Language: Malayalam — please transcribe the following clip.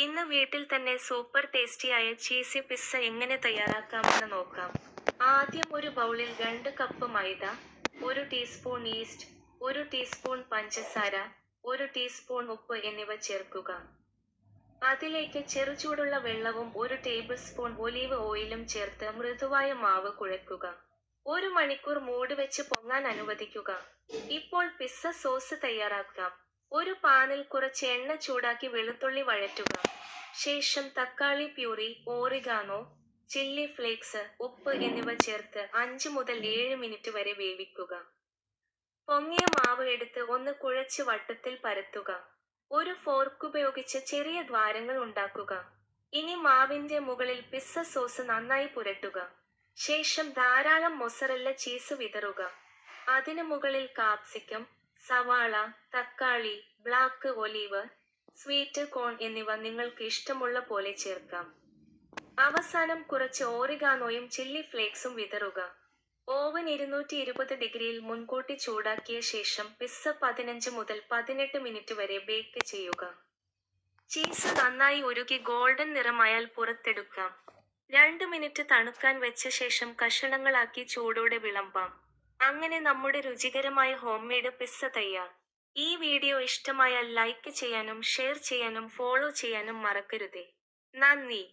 ഇന്ന് വീട്ടിൽ തന്നെ സൂപ്പർ ടേസ്റ്റിയായ ചീസി പിസ്സ എങ്ങനെ തയ്യാറാക്കാമെന്ന് നോക്കാം. ആദ്യം ഒരു ബൗളിൽ 2 കപ്പ് മൈദ, 1 ടീസ്പൂൺ ഈസ്റ്റ്, 1 ടീസ്പൂൺ പഞ്ചസാര, 1 ടീസ്പൂൺ ഉപ്പ് എന്നിവ ചേർക്കുക. അതിലേക്ക് ചെറുചൂടുള്ള വെള്ളവും 1 ടേബിൾ സ്പൂൺ ഒലീവ് ഓയിലും ചേർത്ത് മൃദുവായ മാവ് കുഴയ്ക്കുക. 1 മണിക്കൂർ മൂടിവെച്ച് പൊങ്ങാൻ അനുവദിക്കുക. ഇപ്പോൾ പിസ്സ സോസ് തയ്യാറാക്കാം. ഒരു പാനിൽ കുറച്ച് എണ്ണ ചൂടാക്കി വെളുത്തുള്ളി വഴറ്റുക. ശേഷം തക്കാളി പ്യൂരി, ഓറിഗാനോ, ചില്ലി ഫ്ലേക്സ്, ഉപ്പ് എന്നിവ ചേർത്ത് 5 മുതൽ 7 മിനിറ്റ് വരെ വേവിക്കുക. പൊങ്ങിയ മാവ് എടുത്ത് ഒന്ന് കുഴച്ച് വട്ടത്തിൽ പരത്തുക. ഒരു ഫോർക്ക് ഉപയോഗിച്ച് ചെറിയ ദ്വാരങ്ങൾ ഉണ്ടാക്കുക. ഇനി മാവിന്റെ മുകളിൽ പിസ്സ സോസ് നന്നായി പുരട്ടുക. ശേഷം ധാരാളം മൊസറല്ല ചീസ് വിതറുക. അതിനു മുകളിൽ കാപ്സിക്കം, സവാള, തക്കാളി, ബ്ലാക്ക് ഒലീവ്, സ്വീറ്റ് കോൺ എന്നിവ നിങ്ങൾക്ക് ഇഷ്ടമുള്ള പോലെ ചേർക്കാം. അവസാനം കുറച്ച് ഓറിഗാനോയും ചില്ലി ഫ്ലേക്സും വിതറുക. ഓവൻ 220 ഡിഗ്രിയിൽ മുൻകൂട്ടി ചൂടാക്കിയ ശേഷം പിസ്സ 15 മുതൽ 18 മിനിറ്റ് വരെ ബേക്ക് ചെയ്യുക. ചീസ് നന്നായി ഉരുകി ഗോൾഡൻ നിറമായാൽ പുറത്തെടുക്കാം. 2 മിനിറ്റ് തണുക്കാൻ വെച്ച ശേഷം കഷണങ്ങളാക്കി ചൂടോടെ വിളമ്പാം. അങ്ങനെ നമ്മുടെ രുചികരമായ ഹോംമെയ്ഡ് പിസ്സ തയ്യാർ. ഈ വീഡിയോ ഇഷ്ടമായാൽ ലൈക്ക് ചെയ്യാനും ഷെയർ ചെയ്യാനും ഫോളോ ചെയ്യാനും മറക്കരുതേ. നന്ദി.